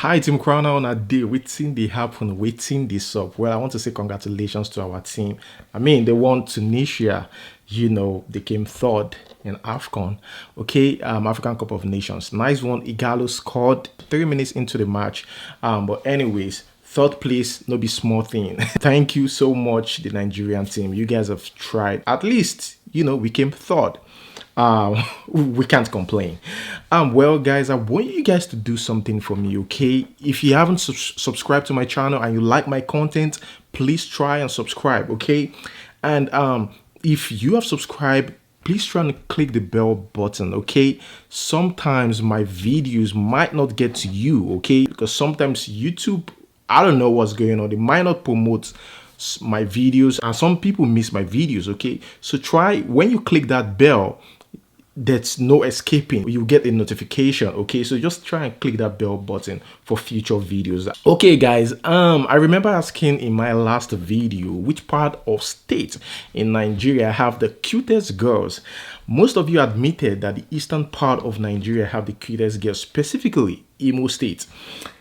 Hi, Team Crown on a day. Waiting they happen, waiting this up. Well, I want to say congratulations to our team. I mean, they won Tunisia, they came third in AFCON. Okay, African Cup of Nations. Nice one. Igalo scored 3 minutes into the match. But anyways, third place, no be small thing. Thank you so much, the Nigerian team. You guys have tried. At least, we came third. We can't complain. Well, guys, I want you guys to do something for me, okay? If you haven't subscribed to my channel and you like my content, please try and subscribe, okay? And if you have subscribed, please try and click the bell button, okay? Sometimes my videos might not get to you, okay? Because sometimes YouTube, I don't know what's going on. They might not promote my videos, and some people miss my videos, okay? So try, when you click that bell, there's no escaping. You get a notification, okay? So just try and click that bell button for future videos. Okay, guys, I remember asking in my last video which part of state in Nigeria have the cutest girls. Most of you admitted that the eastern part of Nigeria have the cutest girls, specifically Imo State.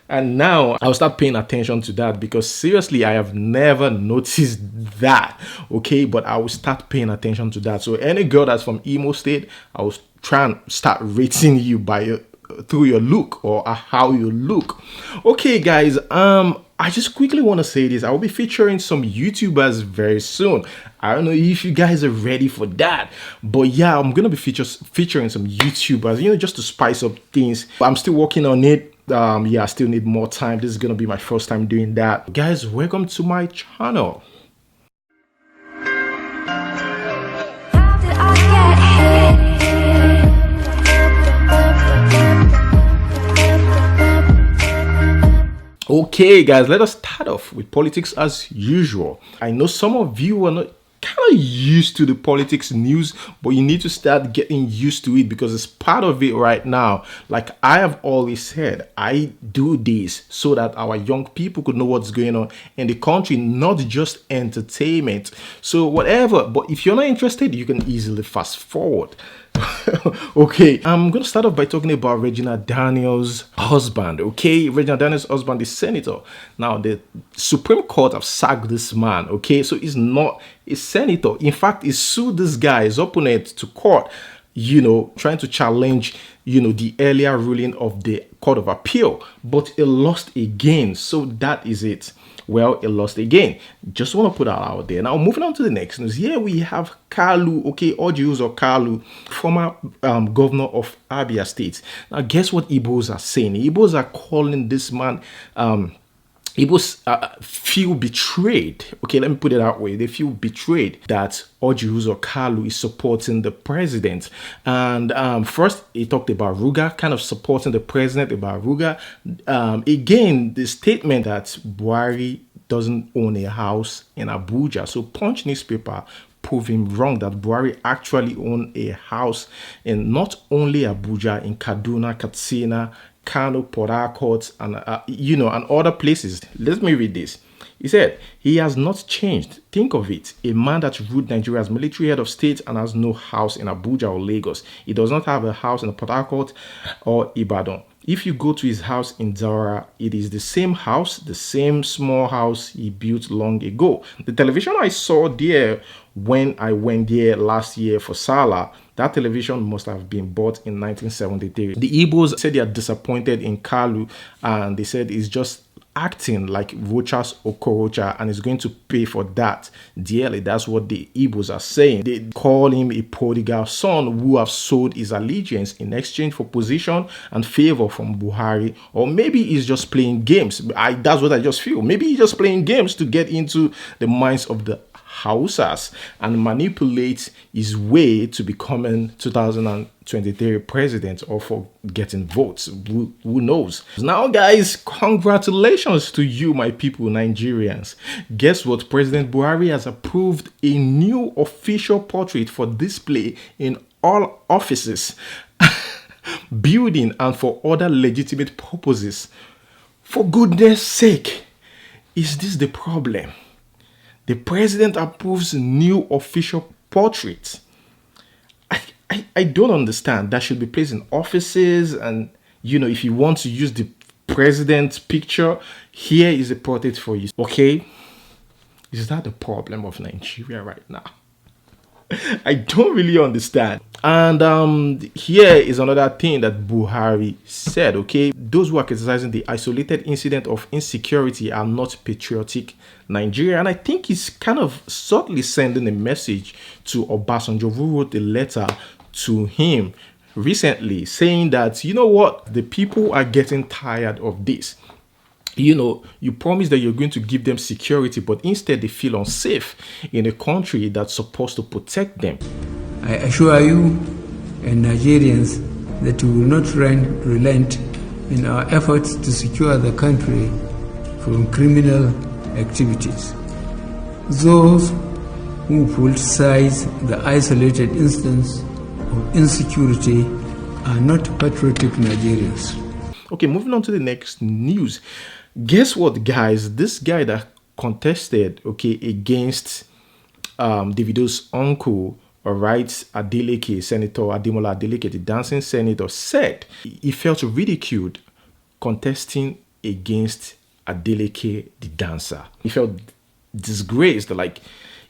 And now I'll start paying attention to that, because seriously, I have never noticed that, okay? But I will start paying attention to that. So any girl that's from Imo State, I will try and start rating you by through your look or how you look. Okay, guys, I just quickly want to say this. I will be featuring some YouTubers very soon. I don't know if you guys are ready for that, but yeah, I'm gonna be featuring some YouTubers, just to spice up things. I'm still working on it. Yeah, I still need more time. This is gonna be my first time doing that. Guys, welcome to my channel. Okay, guys, let us start off with politics as usual. I know some of you are not kind of used to the politics news, but you need to start getting used to it, because it's part of it right now. Like I have always said, I do this so that our young people could know what's going on in the country, not just entertainment. So whatever, but if you're not interested, you can easily fast forward. Okay, I'm gonna start off by talking about Regina Daniels' husband. Okay, Regina Daniels' husband is senator. Now the Supreme Court have sacked this man. Okay, so he's not a senator. In fact, he sued this guy, his opponent, to court, trying to challenge the earlier ruling of the Court of Appeal, but he lost again. So that is it. Well, he lost again. Just want to put that out there. Now, moving on to the next news. Here we have Kalu, okay, Orji Kalu, former governor of Abia State. Now, guess what Igbos are saying? Igbos are calling this man, Igbos feel betrayed. Okay, let me put it that way. They feel betrayed that Orji Kalu is supporting the president. And first, he talked about Ruga, kind of supporting the president about Ruga. Again, the statement that Buhari doesn't own a house in Abuja. So Punch newspaper proved him wrong, that Buhari actually owned a house in not only Abuja, in Kaduna, Katsina, Kano, Port Harcourt, and and other places. Let me read this. He said, he has not changed. Think of it. A man that ruled Nigeria as military head of state and has no house in Abuja or Lagos. He does not have a house in Port Harcourt or Ibadan. If you go to his house in Daura, it is the same house, the same small house he built long ago. The television I saw there when I went there last year for Salah, that television must have been bought in 1973. The Igbos said they are disappointed in Kalu, and they said he's just acting like Rochas Okorocha and is going to pay for that dearly. That's what the Igbos are saying. They call him a prodigal son who have sold his allegiance in exchange for position and favor from Buhari. Or maybe he's just playing games. That's what I just feel. Maybe he's just playing games to get into the minds of the Hausas and manipulate his way to becoming 2023 president, or for getting votes. Who knows? Now, guys, congratulations to you, my people, Nigerians. Guess what? President Buhari has approved a new official portrait for display in all offices, building, and for other legitimate purposes. For goodness sake, is this the problem? The president approves new official portraits. I don't understand. That should be placed in offices, and if you want to use the president's picture. Here is a portrait for you. Okay, is that the problem of Nigeria right now? I don't really understand. And here is another thing that Buhari said. Okay, those who are criticizing the isolated incident of insecurity are not patriotic Nigeria. And I think he's kind of subtly sending a message to Obasanjo, who wrote a letter to him recently saying that, you know what, the people are getting tired of this. You know, you promise that you're going to give them security, but instead they feel unsafe in a country that's supposed to protect them. I assure you and Nigerians that we will not relent in our efforts to secure the country from criminal activities. Those who politicize the isolated instance of insecurity are not patriotic Nigerians. Okay, moving on to the next news. Guess what, guys? This guy that contested, okay, against Davido's uncle, all right, Adeleke, Senator Ademola Adeleke, the dancing senator, said he felt ridiculed contesting against Adeleke, the dancer. He felt disgraced, like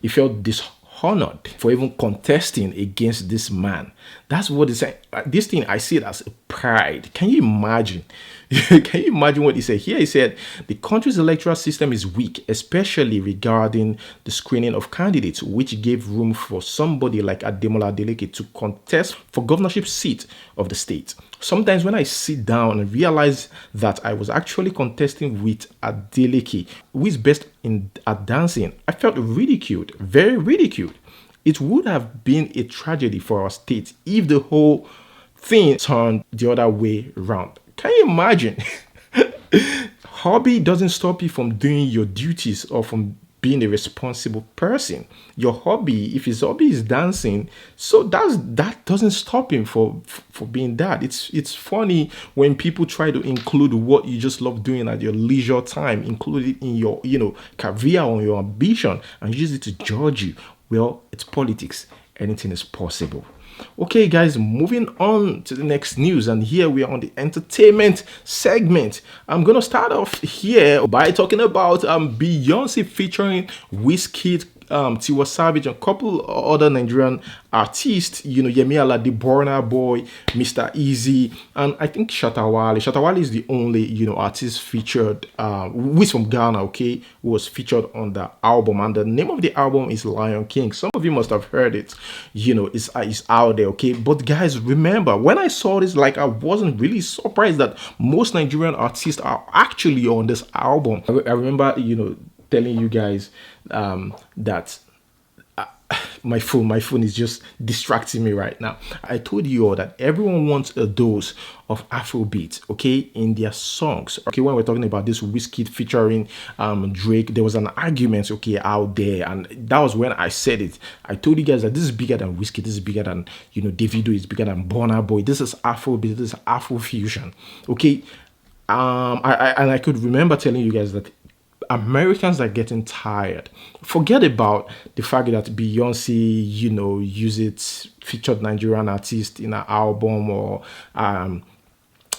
he felt dishonored for even contesting against this man. That's what he said. This thing, I see it as a pride. Can you imagine? Can you imagine what he said? Here he said, the country's electoral system is weak, especially regarding the screening of candidates, which gave room for somebody like Ademola Adeleke to contest for governorship seat of the state. Sometimes when I sit down and realize that I was actually contesting with Adeleke, who is best at dancing, I felt ridiculed, very ridiculed. It would have been a tragedy for our state if the whole thing turned the other way around. Can you imagine? Hobby doesn't stop you from doing your duties or from being a responsible person. Your hobby, if his hobby is dancing, so that doesn't stop him for being that. It's funny when people try to include what you just love doing at your leisure time, include it in your career or your ambition, and use it to judge you. Well, it's politics. Anything is possible. Okay, guys, moving on to the next news, and here we are on the entertainment segment. I'm gonna start off here by talking about Beyonce featuring Wizkid, Tiwa Savage, and a couple other Nigerian artists, Yemi Alade, Burna Boy, Mr. Easy, and I think Shatta Wale. Shatta Wale is the only, artist featured, who is from Ghana, okay, who was featured on the album, and the name of the album is Lion King. Some of you must have heard it, it's out there, okay. But guys, remember, when I saw this, like, I wasn't really surprised that most Nigerian artists are actually on this album. I remember, telling you guys that my phone is just distracting me right now. I told you all that everyone wants a dose of Afrobeat, okay, in their songs. Okay, when we're talking about this Wizkid featuring Drake, there was an argument, okay, out there, and that was when I said it. I told you guys that this is bigger than Wizkid, this is bigger than Davido, is bigger than Burna Boy. This is Afrobeat, this is Afrofusion, okay. I could remember telling you guys that Americans are getting tired. Forget about the fact that Beyonce, featured Nigerian artist in her album, or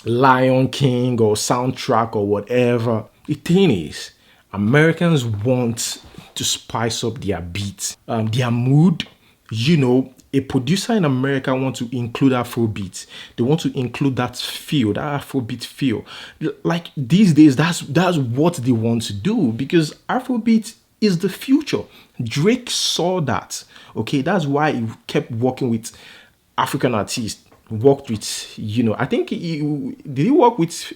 Lion King or soundtrack or whatever. The thing is, Americans want to spice up their beats, their mood. A producer in America wants to include Afrobeat. They want to include that feel, that Afrobeat feel. Like these days, that's what they want to do, because Afrobeat is the future. Drake saw that. Okay, that's why he kept working with African artists. Worked with, I think did he work with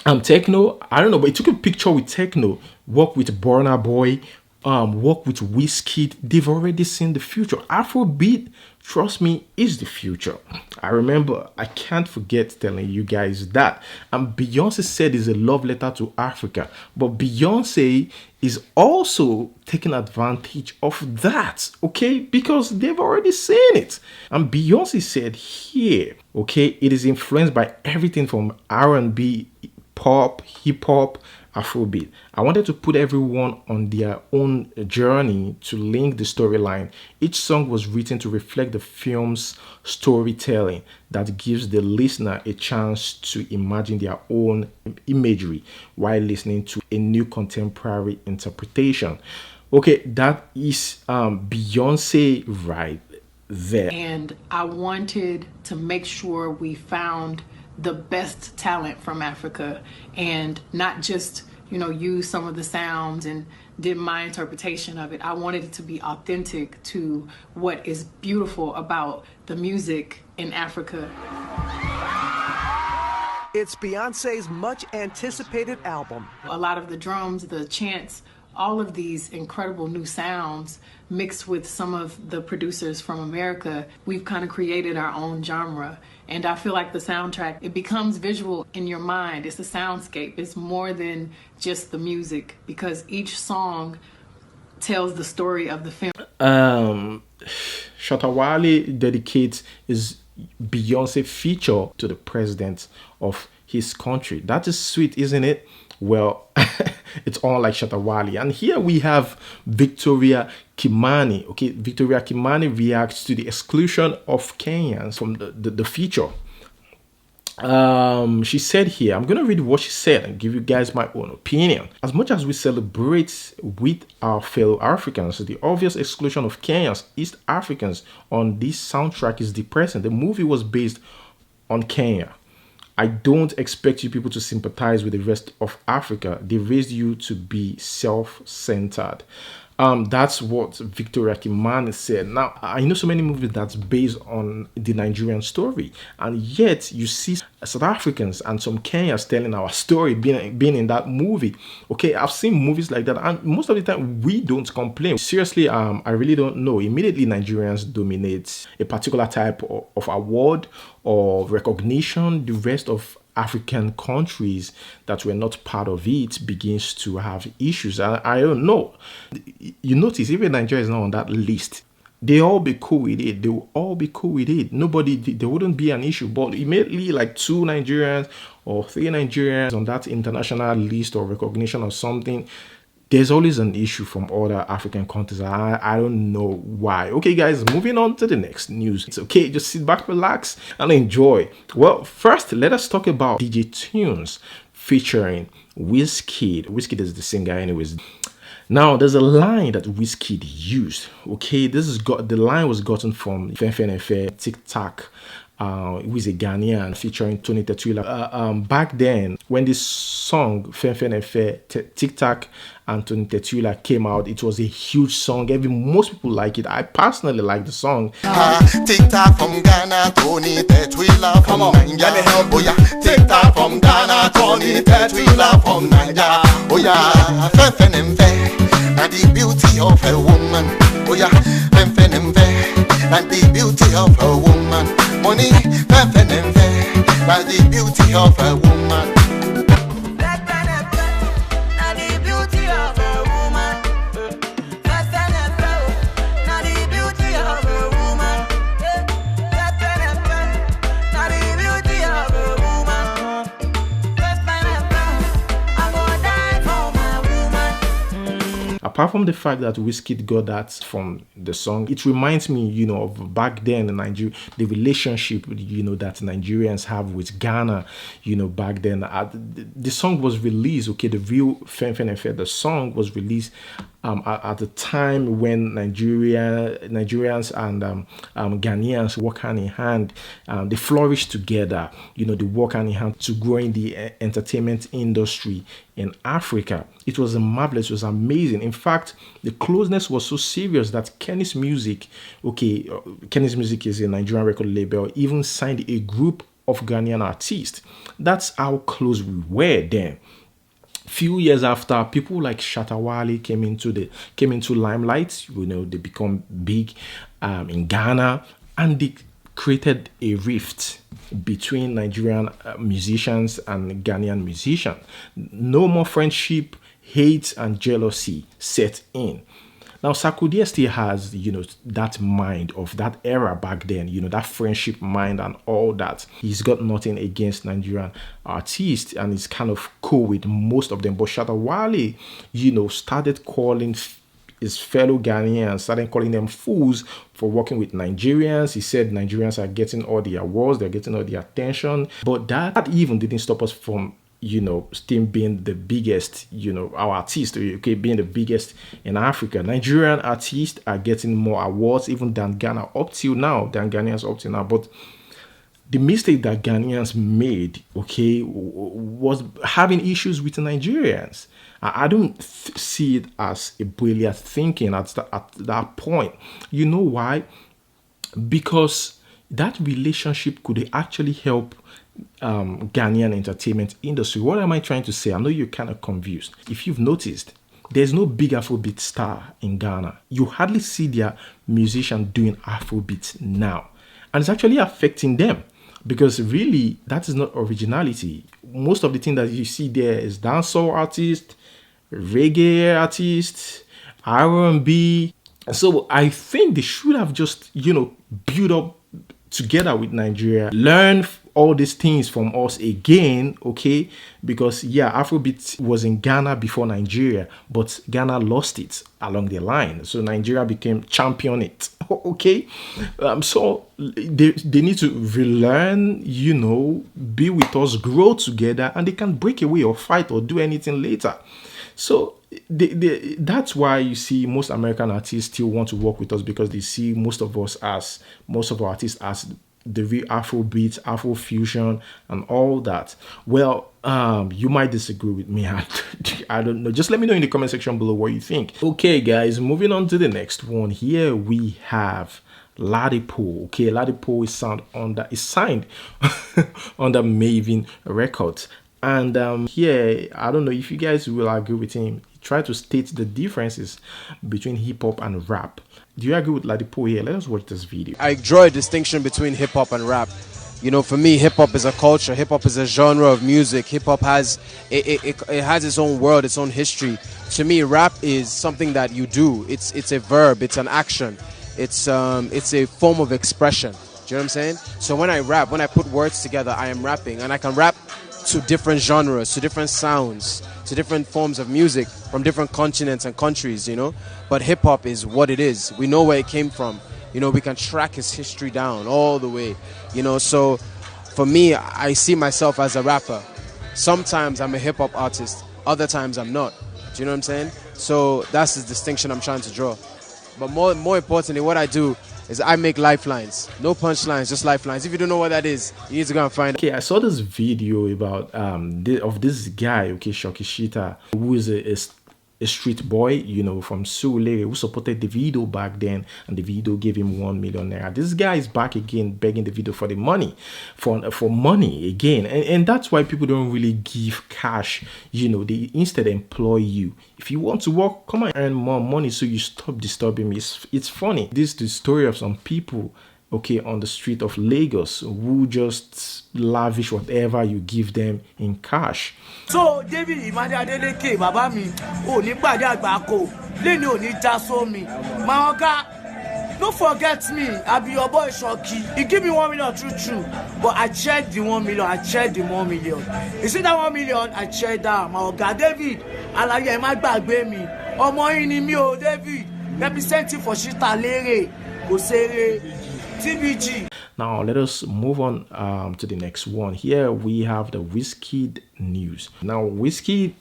Techno? I don't know, but he took a picture with Techno. Worked with Burna Boy. Work with Wizkid. They've already seen the future. Afrobeat, trust me, is the future. I remember, I can't forget telling you guys that. And Beyonce said it's a love letter to Africa. But Beyonce is also taking advantage of that, okay? Because they've already seen it. And Beyonce said here, okay, it is influenced by everything from R&B, pop, hip-hop, Afrobeat. I wanted to put everyone on their own journey to link the storyline. Each song was written to reflect the film's storytelling that gives the listener a chance to imagine their own imagery while listening to a new contemporary interpretation. Okay, that is Beyonce right there. And I wanted to make sure we found the best talent from Africa and not just, use some of the sounds and did my interpretation of it. I wanted it to be authentic to what is beautiful about the music in Africa. It's Beyonce's much anticipated album. A lot of the drums, the chants, all of these incredible new sounds mixed with some of the producers from America, we've kind of created our own genre. And I feel like the soundtrack, it becomes visual in your mind. It's a soundscape. It's more than just the music because each song tells the story of the film. Shatta Wale dedicates his Beyonce feature to the president of his country. That is sweet, isn't it? Well, it's all like Shatta Wale. And here we have Victoria Kimani. Okay, Victoria Kimani reacts to the exclusion of Kenyans from the feature. She said here, I'm going to read what she said and give you guys my own opinion. As much as we celebrate with our fellow Africans, the obvious exclusion of Kenyans, East Africans on this soundtrack is depressing. The movie was based on Kenya. I don't expect you people to sympathize with the rest of Africa. They raised you to be self-centered. That's what Victoria Kimani said. Now, I know so many movies that's based on the Nigerian story, and yet you see South Africans and some Kenyans telling our story being in that movie. Okay, I've seen movies like that, and most of the time we don't complain. Seriously, I really don't know. Immediately Nigerians dominate a particular type of award or recognition. The rest of African countries that were not part of it begins to have issues. I don't know. You notice even Nigeria is not on that list. They all be cool with it. They will all be cool with it. There wouldn't be an issue. But immediately like 2 Nigerians or 3 Nigerians on that international list or recognition or something, there's always an issue from other African countries. I don't know why. Okay, guys, moving on to the next news. It's okay, just sit back, relax, and enjoy. Well, first, let us talk about DJ Tunes featuring Wizkid. Wizkid is the singer anyways. Now, there's a line that Wizkid used. Okay, the line was gotten from Fenfenefe TikTok. Who is a Ghanaian featuring Tony Tetuila. Back then, when this song Fenfenefe TikTok and Tony Tetuila came out, it was a huge song. Most people like it. I personally like the song. TikTok from Ghana, Tony Tetuila from Naija. Oh yeah, TikTok from Ghana, Tony Tetuila from Naija. Oh yeah, Fenfenefe, and the beauty of a woman. Oh yeah, Fenfenefe, and the beauty of a woman. Money, Fenfenefe, and the beauty of a woman. Apart from the fact that Wizkid got that from the song, it reminds me, of back then in Nigeria, the relationship, that Nigerians have with Ghana, back then. The song was released, okay, the real Fenfenefe, the song was released at the time when Nigerians and Ghanaians work hand in hand. They flourish together, they work hand in hand to grow in the entertainment industry in Africa. It was marvelous, it was amazing. In fact, the closeness was so serious that Kenny's Music is a Nigerian record label, even signed a group of Ghanaian artists. That's how close we were then. Few years after, people like Shatta Wale came into limelight. They become big in Ghana, and they created a rift between Nigerian musicians and Ghanaian musicians. No more friendship, hate, and jealousy set in. Now, Sarkodie still has, that mind of that era back then, that friendship mind and all that. He's got nothing against Nigerian artists and he's kind of cool with most of them. But Shatta Wale, started calling his fellow Ghanaians, started calling them fools for working with Nigerians. He said Nigerians are getting all the awards, they're getting all the attention. But that even didn't stop us from still being the biggest, our artists, okay, being the biggest in Africa. Nigerian artists are getting more awards even than Ghana up till now, But the mistake that Ghanaians made, okay, was having issues with the Nigerians. I don't see it as a brilliant thinking at that point. You know why? Because that relationship could actually help Ghanaian entertainment industry. What am I trying to say? I know you're kind of confused. If you've noticed, there's no big Afrobeat star in Ghana. You hardly see their musician doing Afrobeat now. And it's actually affecting them because really that is not originality. Most of the thing that you see there is dancehall artists, reggae artists, R&B. So I think they should have just, build up together with Nigeria, learn all these things from us again, okay? Because Afrobeat was in Ghana before Nigeria, but Ghana lost it along the line. So Nigeria became champion it, okay? So they need to relearn, be with us, grow together, and they can break away or fight or do anything later. So that's why you see most American artists still want to work with us, because they see most of our artists as the real Afrobeat, Afrofusion, and all that. Well, you might disagree with me. I don't know. Just let me know in the comment section below what you think. Okay, guys, moving on to the next one. Here we have Ladipo. Okay, Ladipo is signed under Maven Records. And here, I don't know if you guys will agree with him. He tried to state the differences between hip-hop and rap. Do you agree with Ladipo here? Let us watch this video. I draw a distinction between hip-hop and rap. For me, hip-hop is a culture. Hip-hop is a genre of music. Hip-hop has it has its own world, its own history. To me, rap is something that you do. It's a verb. It's an action. It's a form of expression. Do you know what I'm saying? So when I rap, when I put words together, I am rapping, and I can rap to different genres, to different sounds, to different forms of music from different continents and countries, But hip-hop is what it is. We know where it came from. We can track its history down all the way, So for me, I see myself as a rapper. Sometimes I'm a hip-hop artist. Other times I'm not. Do you know what I'm saying? So that's the distinction I'm trying to draw. But more importantly, what I do is I make lifelines. No punchlines, just lifelines. If you don't know what that is, you need to go and find it. Okay, I saw this video about of this guy, okay, Shokishita, who is a street boy, from Surulere, who supported the video back then, and the video gave him 1 million naira. This guy is back again begging the video for the money, for money again, and that's why people don't really give cash. They instead employ you. If you want to work, come and earn more money, so you stop disturbing me. It's funny. This is the story of some people, okay, on the street of Lagos, who just lavish whatever you give them in cash. So David Imade Adeleke baba mi o ni pade agbako leni o ni ja so mi my oga, don't forget me. I be your boy Shoki. He give me 1 million true, but I checked the 1 million. I checked the 1 million. You see that 1 million? I checked that. My oga David, alaye ma gbagbe mi. Ọmọ yin ni mi o David. Representing for Shita Lere, Kosere, TBG. Now let us move on to the next one. Here we have the Wizkid news. Now Wizkid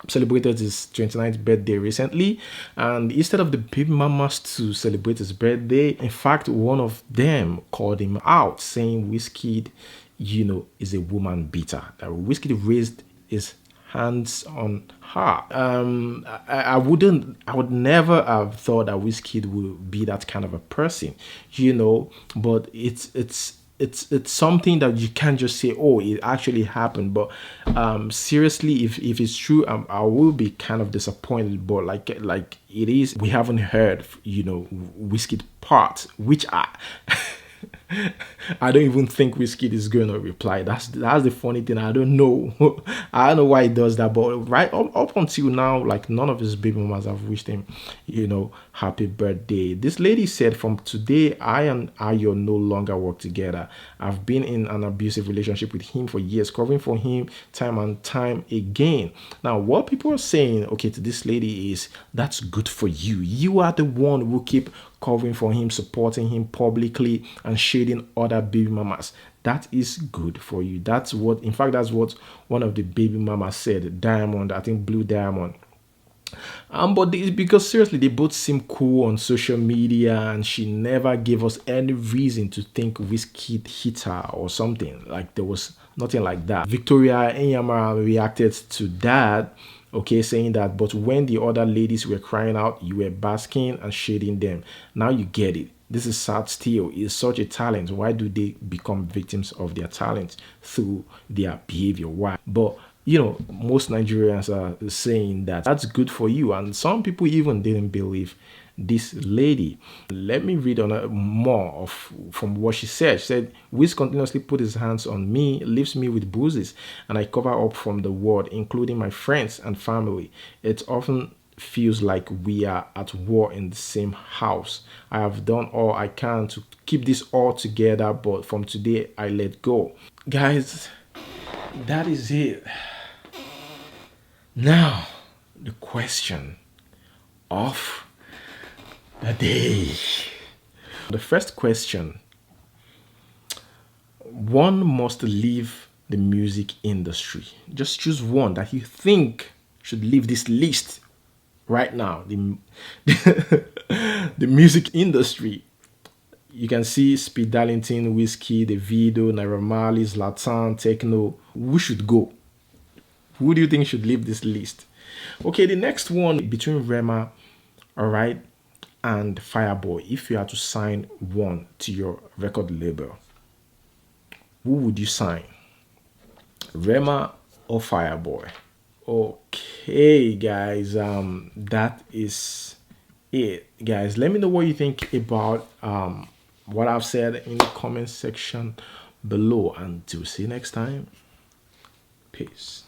celebrated his 29th birthday recently, and instead of the baby mamas to celebrate his birthday, in fact one of them called him out, saying Wizkid, is a woman beater. That Wizkid raised his hands on her. I would never have thought that Wizkid would be that kind of a person, but it's something that you can't just say, oh, it actually happened. But seriously, if it's true, I will be kind of disappointed. But like it is, we haven't heard, Wizkid part, which I don't even think Wizkid is going to reply. That's the funny thing. I don't know. I don't know why he does that. But right up until now, like none of his baby mamas have wished him, happy birthday. This lady said, "From today, I and Ayo no longer work together. I've been in an abusive relationship with him for years, covering for him time and time again." Now, what people are saying, okay, to this lady is, that's good for you. You are the one who keep covering for him, supporting him publicly, and shading other baby mamas. That is good for you. That's what, in fact, that's what one of the baby mamas said. Diamond, I think Blue Diamond. But because seriously, they both seem cool on social media, and she never gave us any reason to think Wizkid hit her or something. Like there was nothing like that. Victoria Enyama reacted to that, okay, saying that, "But when the other ladies were crying out, you were basking and shading them. Now you get it. This is sad still. It's such a talent. Why do they become victims of their talent through their behavior? Why?" But most Nigerians are saying that that's good for you, and some people even didn't believe this lady. Let me read on more from what she said. She said, "Wiz continuously put his hands on me, leaves me with bruises, and I cover up from the world, including my friends and family. It often feels like we are at war in the same house. I have done all I can to keep this all together, but from today I let go." Guys, that is it. Now, the question of the day. The first question: one must leave the music industry. Just choose one that you think should leave this list right now. The music industry. You can see Speed Darlington, Wizkid, Davido, Naira Marley, Zlatan, Techno. Who should go? Who do you think should leave this list? Okay, the next one between Rema, all right, and Fireboy. If you had to sign one to your record label, who would you sign? Rema or Fireboy? Okay, guys, that is it. Guys, let me know what you think about what I've said in the comment section below, and to see you next time. Peace.